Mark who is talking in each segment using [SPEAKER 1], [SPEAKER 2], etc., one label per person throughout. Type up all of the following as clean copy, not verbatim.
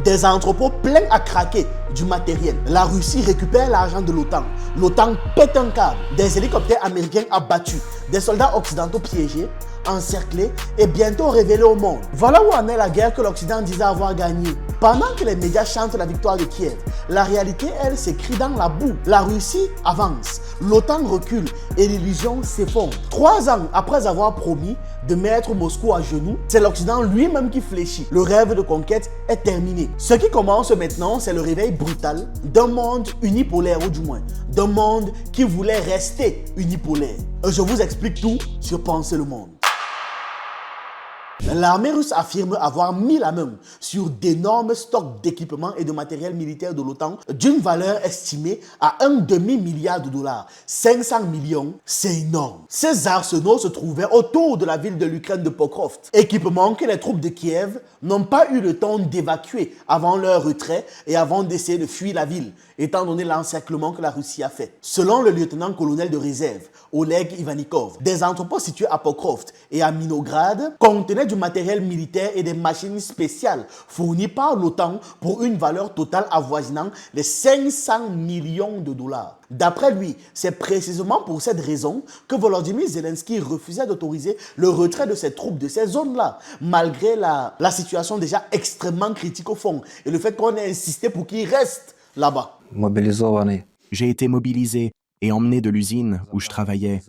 [SPEAKER 1] Des entrepôts pleins à craquer du matériel. La Russie récupère l'argent de l'OTAN. L'OTAN pète un câble. Des hélicoptères américains abattus. Des soldats occidentaux piégés, encerclés et bientôt révélés au monde. Voilà où en est la guerre que l'Occident disait avoir gagnée. Pendant que les médias chantent la victoire de Kiev, la réalité, elle, s'écrit dans la boue. La Russie avance, l'OTAN recule et l'illusion s'effondre. 3 ans après avoir promis de mettre Moscou à genoux, c'est l'Occident lui-même qui fléchit. Le rêve de conquête est terminé. Ce qui commence maintenant, c'est le réveil brutal d'un monde unipolaire, ou du moins, d'un monde qui voulait rester unipolaire. Je vous explique tout sur Penser le monde. L'armée russe affirme avoir mis la main sur d'énormes stocks d'équipements et de matériel militaire de l'OTAN d'une valeur estimée à $1,5 milliard. 500 millions, c'est énorme. Ces arsenaux se trouvaient autour de la ville de l'Ukraine de Pokrovsk. Équipements que les troupes de Kiev n'ont pas eu le temps d'évacuer avant leur retrait et avant d'essayer de fuir la ville, étant donné l'encerclement que la Russie a fait. Selon le lieutenant-colonel de réserve, Oleg Ivanikov, des entrepôts situés à Pokrovsk et à Minograd contenaient du matériel militaire et des machines spéciales fournies par l'OTAN pour une valeur totale avoisinant les $500 millions. D'après lui, c'est précisément pour cette raison que Volodymyr Zelensky refusait d'autoriser le retrait de ses troupes de ces zones-là, malgré la situation déjà extrêmement critique au fond et le fait qu'on ait insisté pour qu'ils restent là-bas.
[SPEAKER 2] J'ai été mobilisé et emmené de l'usine où je travaillais.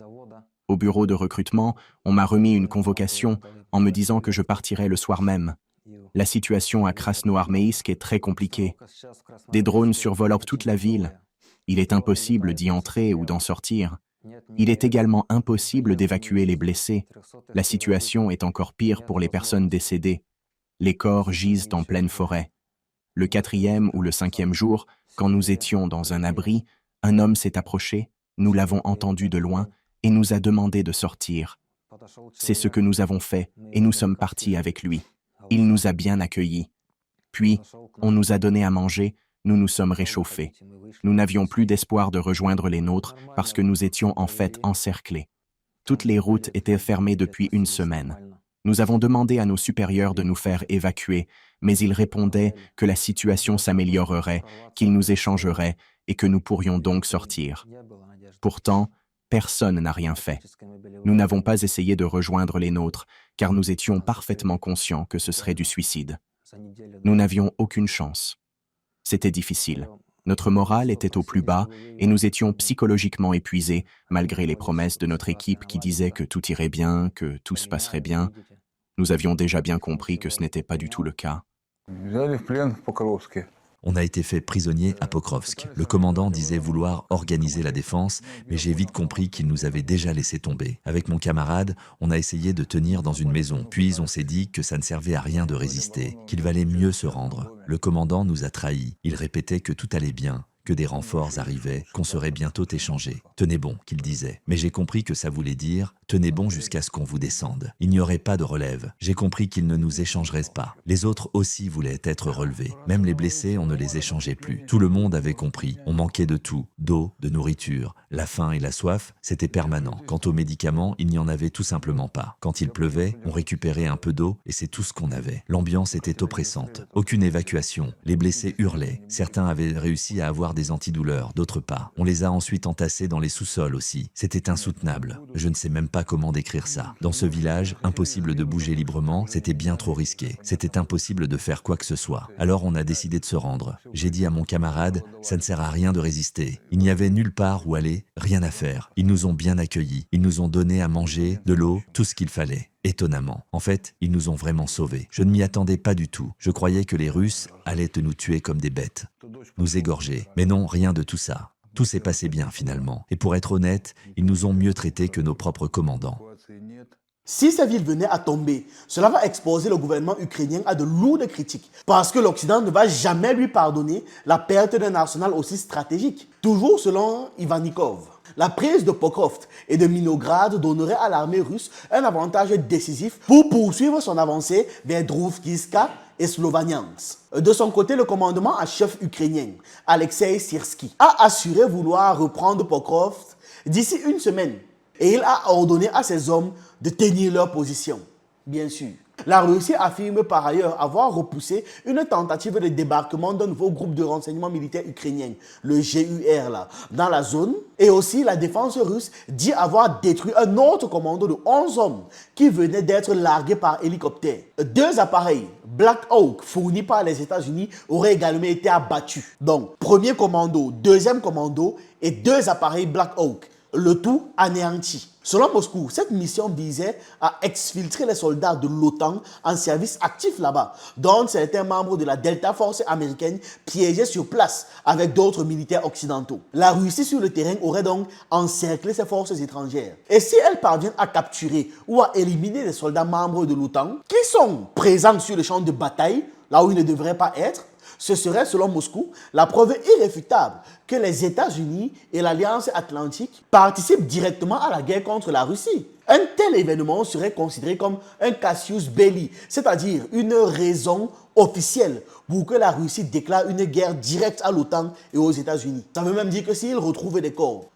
[SPEAKER 2] Au bureau de recrutement, on m'a remis une convocation en me disant que je partirais le soir même. La situation à Krasnoarmeïsk est très compliquée. Des drones survolent toute la ville. Il est impossible d'y entrer ou d'en sortir. Il est également impossible d'évacuer les blessés. La situation est encore pire pour les personnes décédées. Les corps gisent en pleine forêt. Le 4e ou le 5e jour, quand nous étions dans un abri, un homme s'est approché, nous l'avons entendu de loin et nous a demandé de sortir. C'est ce que nous avons fait et nous sommes partis avec lui. Il nous a bien accueillis. Puis, on nous a donné à manger, nous nous sommes réchauffés. Nous n'avions plus d'espoir de rejoindre les nôtres parce que nous étions en fait encerclés. Toutes les routes étaient fermées depuis 1 semaine. Nous avons demandé à nos supérieurs de nous faire évacuer, mais ils répondaient que la situation s'améliorerait, qu'ils nous échangeraient et que nous pourrions donc sortir. Pourtant, personne n'a rien fait. Nous n'avons pas essayé de rejoindre les nôtres, car nous étions parfaitement conscients que ce serait du suicide. Nous n'avions aucune chance. C'était difficile. Notre morale était au plus bas et nous étions psychologiquement épuisés, malgré les promesses de notre équipe qui disaient que tout irait bien, que tout se passerait bien. Nous avions déjà bien compris que ce n'était pas du tout le cas.
[SPEAKER 3] On a été fait prisonnier à Pokrovsk. Le commandant disait vouloir organiser la défense, mais j'ai vite compris qu'il nous avait déjà laissé tomber. Avec mon camarade, on a essayé de tenir dans une maison, puis on s'est dit que ça ne servait à rien de résister, qu'il valait mieux se rendre. Le commandant nous a trahis. Il répétait que tout allait bien, que des renforts arrivaient, qu'on serait bientôt échangés. « Tenez bon », qu'il disait. Mais j'ai compris que ça voulait dire « tenez bon jusqu'à ce qu'on vous descende ». Il n'y aurait pas de relève. J'ai compris qu'ils ne nous échangeraient pas. Les autres aussi voulaient être relevés. Même les blessés, on ne les échangeait plus. Tout le monde avait compris. On manquait de tout. D'eau, de nourriture. La faim et la soif, c'était permanent. Quant aux médicaments, il n'y en avait tout simplement pas. Quand il pleuvait, on récupérait un peu d'eau et c'est tout ce qu'on avait. L'ambiance était oppressante. Aucune évacuation. Les blessés hurlaient. Certains avaient réussi à avoir des antidouleurs, d'autres pas. On les a ensuite entassés dans les sous-sols aussi. C'était insoutenable. Je ne sais même pas comment décrire ça. Dans ce village, impossible de bouger librement, c'était bien trop risqué. C'était impossible de faire quoi que ce soit. Alors on a décidé de se rendre. J'ai dit à mon camarade, ça ne sert à rien de résister. Il n'y avait nulle part où aller, rien à faire. Ils nous ont bien accueillis. Ils nous ont donné à manger, de l'eau, tout ce qu'il fallait. Étonnamment. En fait, ils nous ont vraiment sauvés. Je ne m'y attendais pas du tout. Je croyais que les Russes allaient nous tuer comme des bêtes, nous égorger. Mais non, rien de tout ça. Tout s'est passé bien finalement. Et pour être honnête, ils nous ont mieux traités que nos propres commandants.
[SPEAKER 1] Si ces villes venaient à tomber, cela va exposer le gouvernement ukrainien à de lourdes critiques parce que l'Occident ne va jamais lui pardonner la perte d'un arsenal aussi stratégique. Toujours selon Ivanikov, la prise de Pokrovsk et de Minograd donnerait à l'armée russe un avantage décisif pour poursuivre son avancée vers Druzhkivka et Slovaniansk. De son côté, le commandement en chef ukrainien, Alexei Syrsky, a assuré vouloir reprendre Pokrovsk d'ici 1 semaine et il a ordonné à ses hommes de tenir leur position. Bien sûr, La Russie affirme par ailleurs avoir repoussé une tentative de débarquement d'un nouveau groupe de renseignement militaire ukrainien, le GUR, là, dans la zone. Et aussi, la défense russe dit avoir détruit un autre commando de 11 hommes qui venait d'être largués par hélicoptère. 2 appareils Black Hawk fournis par les États-Unis auraient également été abattus. Donc, premier commando, deuxième commando et 2 appareils Black Hawk. Le tout anéanti. Selon Moscou, cette mission visait à exfiltrer les soldats de l'OTAN en service actif là-bas, dont certains membres de la Delta Force américaine piégés sur place avec d'autres militaires occidentaux. La Russie sur le terrain aurait donc encerclé ses forces étrangères. Et si elle parvient à capturer ou à éliminer les soldats membres de l'OTAN qui sont présents sur le champ de bataille, là où ils ne devraient pas être, ce serait, selon Moscou, la preuve irréfutable que les États-Unis et l'Alliance Atlantique participent directement à la guerre contre la Russie. Un tel événement serait considéré comme un casus belli, c'est-à-dire une raison officielle pour que la Russie déclare une guerre directe à l'OTAN et aux États-Unis. Ça veut même dire que s'ils retrouvent des corps,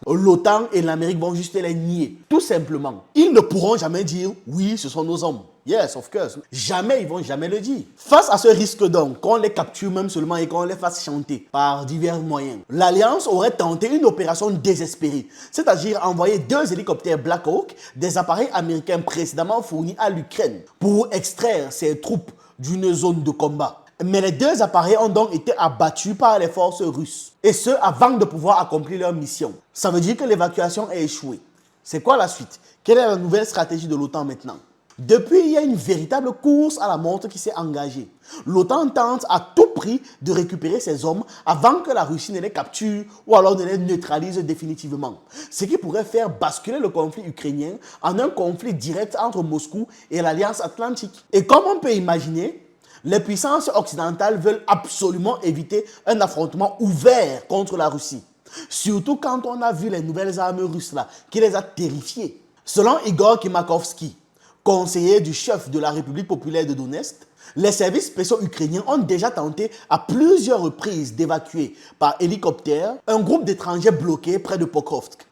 [SPEAKER 1] l'OTAN et l'Amérique vont juste les nier, tout simplement. Ils ne pourront jamais dire « oui, ce sont nos hommes ». Yes, of course. Jamais, ils vont jamais le dire. Face à ce risque donc, qu'on les capture même seulement et qu'on les fasse chanter par divers moyens, l'Alliance aurait tenté une opération désespérée, c'est-à-dire envoyer 2 hélicoptères Black Hawk, des appareils américains précédemment fournis à l'Ukraine, pour extraire ses troupes d'une zone de combat. Mais les 2 appareils ont donc été abattus par les forces russes. Et ce, avant de pouvoir accomplir leur mission. Ça veut dire que l'évacuation a échoué. C'est quoi la suite? Quelle est la nouvelle stratégie de l'OTAN maintenant? Depuis, il y a une véritable course à la montre qui s'est engagée. L'OTAN tente à tout prix de récupérer ses hommes avant que la Russie ne les capture ou alors ne les neutralise définitivement. Ce qui pourrait faire basculer le conflit ukrainien en un conflit direct entre Moscou et l'Alliance Atlantique. Et comme on peut imaginer, les puissances occidentales veulent absolument éviter un affrontement ouvert contre la Russie. Surtout quand on a vu les nouvelles armes russes là, qui les a terrifiés. Selon Igor Kimakovsky, conseiller du chef de la République populaire de Donetsk, les services spéciaux ukrainiens ont déjà tenté à plusieurs reprises d'évacuer par hélicoptère un groupe d'étrangers bloqués près de Pokrovsk.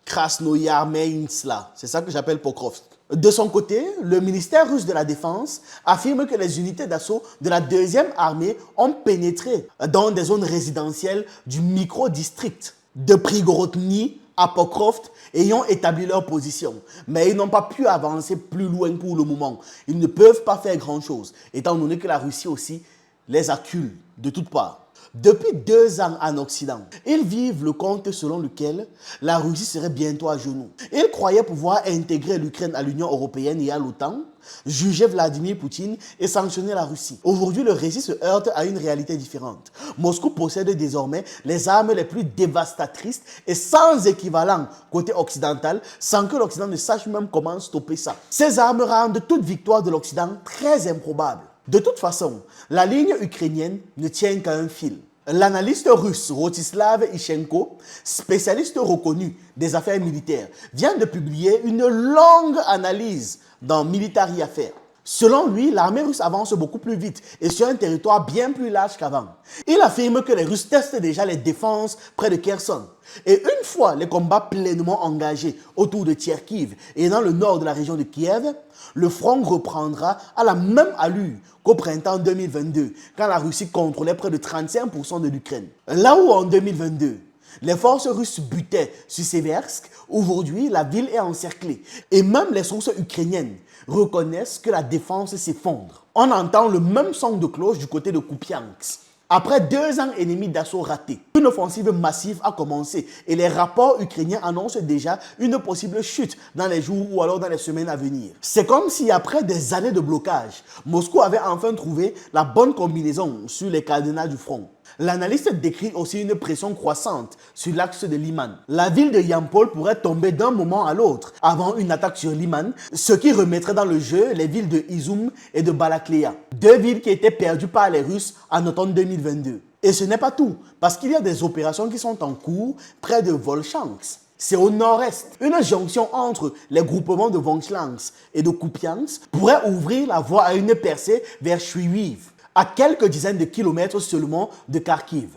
[SPEAKER 1] Krasnoyarsk là, c'est ça que j'appelle Pokrovsk. De son côté, le ministère russe de la Défense affirme que les unités d'assaut de la 2e armée ont pénétré dans des zones résidentielles du micro-district de Prigorodny à Pokrovsk ayant établi leur position. Mais ils n'ont pas pu avancer plus loin pour le moment. Ils ne peuvent pas faire grand-chose, étant donné que la Russie aussi les accule de toutes parts. Depuis 2 ans en Occident, ils vivent le conte selon lequel la Russie serait bientôt à genoux. Ils croyaient pouvoir intégrer l'Ukraine à l'Union européenne et à l'OTAN, juger Vladimir Poutine et sanctionner la Russie. Aujourd'hui, le récit se heurte à une réalité différente. Moscou possède désormais les armes les plus dévastatrices et sans équivalent côté occidental, sans que l'Occident ne sache même comment stopper ça. Ces armes rendent toute victoire de l'Occident très improbable. De toute façon, la ligne ukrainienne ne tient qu'à un fil. L'analyste russe Rostislav Ishchenko, spécialiste reconnu des affaires militaires, vient de publier une longue analyse dans Military Affairs. Selon lui, l'armée russe avance beaucoup plus vite et sur un territoire bien plus large qu'avant. Il affirme que les Russes testent déjà les défenses près de Kherson. Et une fois les combats pleinement engagés autour de Kharkiv et dans le nord de la région de Kiev, le front reprendra à la même allure qu'au printemps 2022, quand la Russie contrôlait près de 35% de l'Ukraine. Là où en 2022, les forces russes butaient sur Seversk, aujourd'hui la ville est encerclée. Et même les sources ukrainiennes reconnaissent que la défense s'effondre. On entend le même son de cloche du côté de Kupiansk. Après 2 ans et demi d'assaut raté, une offensive massive a commencé et les rapports ukrainiens annoncent déjà une possible chute dans les jours ou alors dans les semaines à venir. C'est comme si après des années de blocage, Moscou avait enfin trouvé la bonne combinaison sur les cadenas du front. L'analyste décrit aussi une pression croissante sur l'axe de Liman. La ville de Yampol pourrait tomber d'un moment à l'autre avant une attaque sur Liman, ce qui remettrait dans le jeu les villes de Izum et de Balakleya, 2 villes qui étaient perdues par les Russes en automne 2022. Et ce n'est pas tout, parce qu'il y a des opérations qui sont en cours près de Volchansk. C'est au nord-est. Une jonction entre les groupements de Volchansk et de Kupiansk pourrait ouvrir la voie à une percée vers Chuiviv, à quelques dizaines de kilomètres seulement de Kharkiv.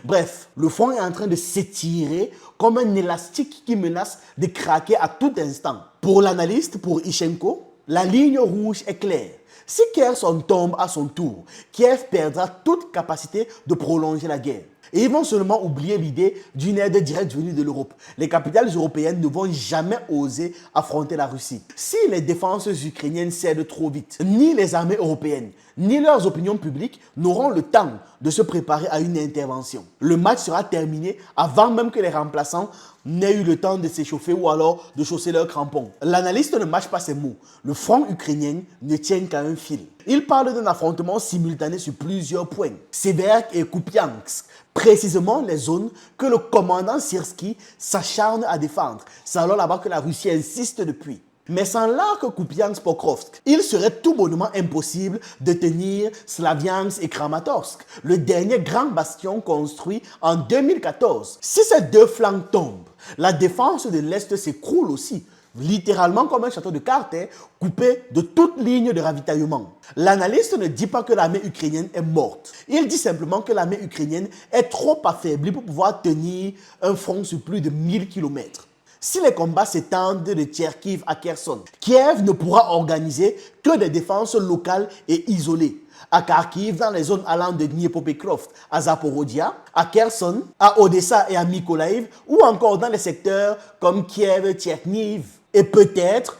[SPEAKER 1] Bref, le front est en train de s'étirer comme un élastique qui menace de craquer à tout instant. Pour l'analyste, pour Ishchenko, La ligne rouge est claire. Si Kherson tombe à son tour, Kiev perdra toute capacité de prolonger la guerre. Et ils vont seulement oublier l'idée d'une aide directe venue de l'Europe. Les capitales européennes ne vont jamais oser affronter la Russie. Si les défenses ukrainiennes cèdent trop vite, ni les armées européennes, ni leurs opinions publiques n'auront le temps de se préparer à une intervention. Le match sera terminé avant même que les remplaçants n'aient eu le temps de s'échauffer ou alors de chausser leurs crampons. L'analyste ne mâche pas ses mots. Le front ukrainien ne tient qu'à un fil. Il parle d'un affrontement simultané sur plusieurs points. Seversk et Kupiansk, précisément les zones que le commandant Syrski s'acharne à défendre. C'est alors là-bas que la Russie insiste depuis. Mais sans l'arc Kupiansk-Pokrovsk, il serait tout bonnement impossible de tenir Slaviansk et Kramatorsk, le dernier grand bastion construit en 2014. Si ces deux flancs tombent, la défense de l'Est s'écroule aussi, littéralement comme un château de cartes, coupé de toute ligne de ravitaillement. L'analyste ne dit pas que l'armée ukrainienne est morte. Il dit simplement que l'armée ukrainienne est trop affaiblie pour pouvoir tenir un front sur plus de 1000 km. Si les combats s'étendent de Tcherkiv à Kherson, Kiev ne pourra organiser que des défenses locales et isolées. À Kharkiv, dans les zones allant de Dniepopetrovsk à Zaporizhia, à Kherson, à Odessa et à Mykolaiv, ou encore dans les secteurs comme Kiev, Tcherniv. Et peut-être,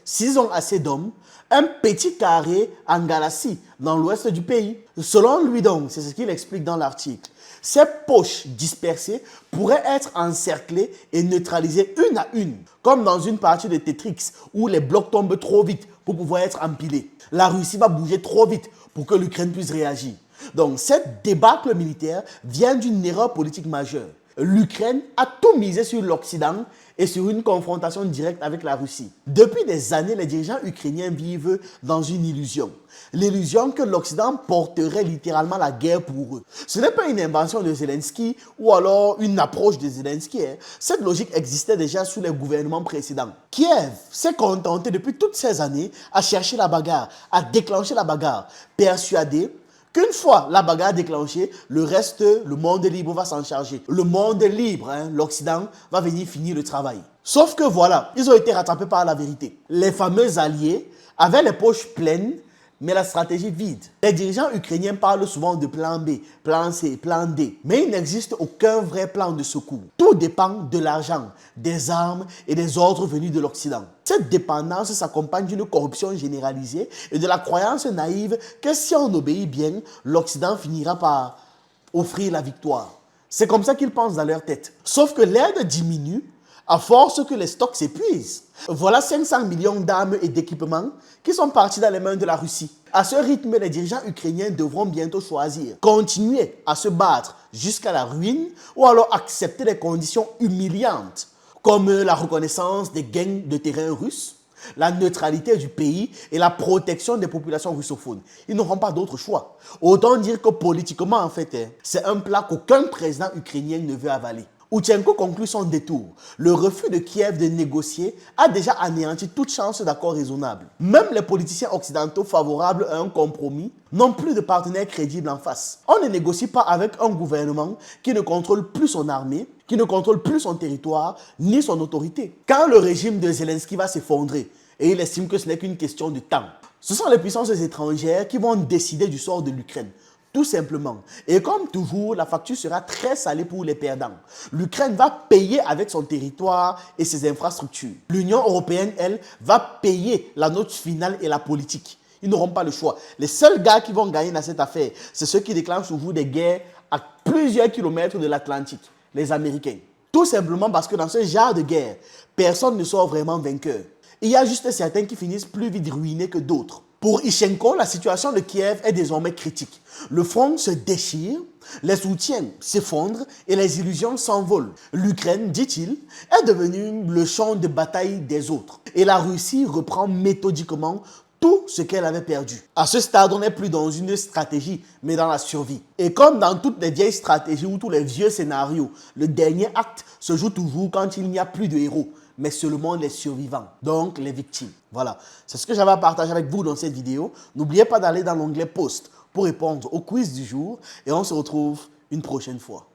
[SPEAKER 1] s'ils ont assez d'hommes, un petit carré en Galassie, dans l'ouest du pays. Selon lui donc, c'est ce qu'il explique dans l'article, ces poches dispersées pourraient être encerclées et neutralisées une à une, comme dans une partie de Tetris où les blocs tombent trop vite pour pouvoir être empilés. La Russie va bouger trop vite pour que l'Ukraine puisse réagir. Donc cette débâcle militaire vient d'une erreur politique majeure. L'Ukraine a tout misé sur l'Occident et sur une confrontation directe avec la Russie. Depuis des années, les dirigeants ukrainiens vivent dans une illusion. L'illusion que l'Occident porterait littéralement la guerre pour eux. Ce n'est pas une invention de Zelensky ou alors une approche de Zelensky. Cette logique existait déjà sous les gouvernements précédents. Kiev s'est contenté depuis toutes ces années à chercher la bagarre, à déclencher la bagarre, persuadé qu'une fois la bagarre déclenchée, le reste, le monde libre va s'en charger. Le monde libre, l'Occident, va venir finir le travail. Sauf que voilà, ils ont été rattrapés par la vérité. Les fameux alliés avaient les poches pleines, mais la stratégie vide. Les dirigeants ukrainiens parlent souvent de plan B, plan C, plan D. Mais il n'existe aucun vrai plan de secours. Tout dépend de l'argent, des armes et des ordres venus de l'Occident. Cette dépendance s'accompagne d'une corruption généralisée et de la croyance naïve que si on obéit bien, l'Occident finira par offrir la victoire. C'est comme ça qu'ils pensent dans leur tête. Sauf que l'aide diminue à force que les stocks s'épuisent. Voilà 500 millions d'armes et d'équipements qui sont partis dans les mains de la Russie. À ce rythme, les dirigeants ukrainiens devront bientôt choisir. Continuer à se battre jusqu'à la ruine ou alors accepter des conditions humiliantes comme la reconnaissance des gains de terrain russes, la neutralité du pays et la protection des populations russophones. Ils n'auront pas d'autre choix. Autant dire que politiquement, en fait, c'est un plat qu'aucun président ukrainien ne veut avaler. Outienko conclut son détour. Le refus de Kiev de négocier a déjà anéanti toute chance d'accord raisonnable. Même les politiciens occidentaux favorables à un compromis n'ont plus de partenaires crédibles en face. On ne négocie pas avec un gouvernement qui ne contrôle plus son armée, qui ne contrôle plus son territoire, ni son autorité. Quand le régime de Zelensky va s'effondrer, et il estime que ce n'est qu'une question de temps, ce sont les puissances étrangères qui vont décider du sort de l'Ukraine. Tout simplement. Et comme toujours, la facture sera très salée pour les perdants. L'Ukraine va payer avec son territoire et ses infrastructures. L'Union européenne, elle, va payer la note finale et la politique. Ils n'auront pas le choix. Les seuls gars qui vont gagner dans cette affaire, c'est ceux qui déclenchent toujours des guerres à plusieurs kilomètres de l'Atlantique, les Américains. Tout simplement parce que dans ce genre de guerre, personne ne sort vraiment vainqueur. Il y a juste certains qui finissent plus vite ruinés que d'autres. Pour Yushchenko, la situation de Kiev est désormais critique. Le front se déchire, les soutiens s'effondrent et les illusions s'envolent. L'Ukraine, dit-il, est devenue le champ de bataille des autres. Et la Russie reprend méthodiquement tout ce qu'elle avait perdu. À ce stade, on n'est plus dans une stratégie, mais dans la survie. Et comme dans toutes les vieilles stratégies ou tous les vieux scénarios, le dernier acte se joue toujours quand il n'y a plus de héros, mais seulement les survivants, donc les victimes. Voilà, c'est ce que j'avais à partager avec vous dans cette vidéo. N'oubliez pas d'aller dans l'onglet Post pour répondre au quiz du jour et on se retrouve une prochaine fois.